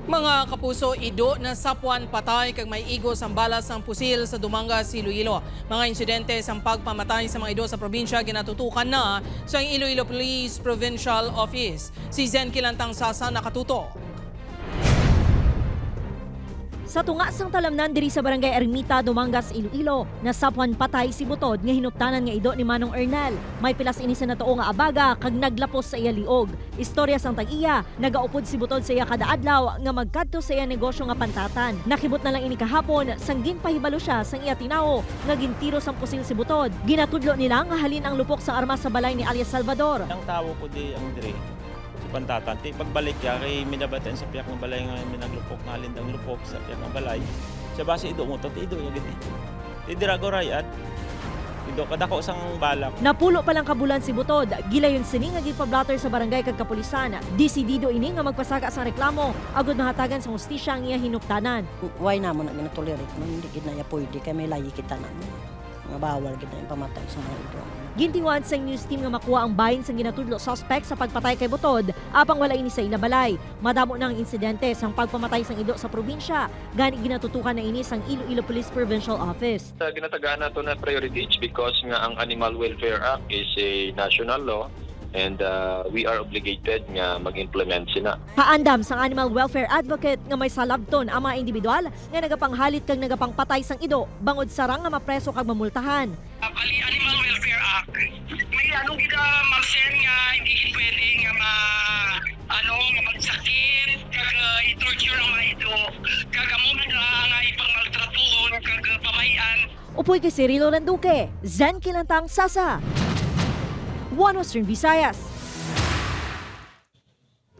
Mga kapuso, ido na sapwan patay kag may igos ang balas ng pusil sa Dumangas, Iloilo. Mga insidente sa pagpamatay sa mga ido sa probinsya ginatutukan na sa Iloilo Police Provincial Office. Si Zen Kilantang Sasa nakatuto. Sa tunga sang talamnan diri sa Barangay Ermita, Dumangas, Iloilo, nasapwan patay si Butod nga hinuptanan nga ido ni Manong Ernal. May pilas ini sa natuo nga abaga kag naglapos sa iya liog. Istorya sang tag-iya, nagaupod si Butod sa iya kada adlaw nga magkadto sa iya negosyo nga pantatan. Nakibot na lang ini kahapon sang ginpahibalo siya sang iya tinawo nga gintiro sang pusil si Butod. Ginatudlo nila nga halin ang lupok sang armas sa balay ni alias Salvador. Ang tawo ko di ang dire pantatan. Ti pagbalik ya kay minabatan sa piyak ng balay nga minaglupok nga lindang lupok sa piyak ng balay. Sa base ido mo to ido ya giti. Ti dirago rayat. Ido kadako sang balak. Napulo pa lang kabulan si Butod, gilayon sini nga gipablatter sa barangay kag kapulisan. Desidido ini nga magpasaka sa reklamo agud mahatagan sa hustisya ang iya hinuptanan. Why naman na ginatolerate mo, hindi gid na ya pwede kay may layi kita na mo. Mga bawal gid na yung pamatay sa mga ido. Gintinguan sa news team nga makuha ang bahin sa ginatudlo suspect sa pagpatay kay Butod, apang wala ini sa ilabalay. Madamo na ang insidente sang pagpamatay sang ido sa probinsya, gani ginatutukan na ini sang Iloilo Police Provincial Office. Ginatagaan nato na priority because nga ang Animal Welfare Act is a national law and we are obligated nga mag-implement sina. Paandam sang animal welfare advocate nga may salabton ang mga individual nga nagapanghalit kag nagapangpatay sang ido bangod sarang nga mapreso kag mamultahan. Animal Welfare Act may anong gida Marcel nga hindi pwede nga nga magsakit kag i-torture ang mga ido kag amo nga ipangmaltratuhon kag pamayan. Upoy kay Cirilo Landuque, Zen Kilantang Sasa, One Western Visayas.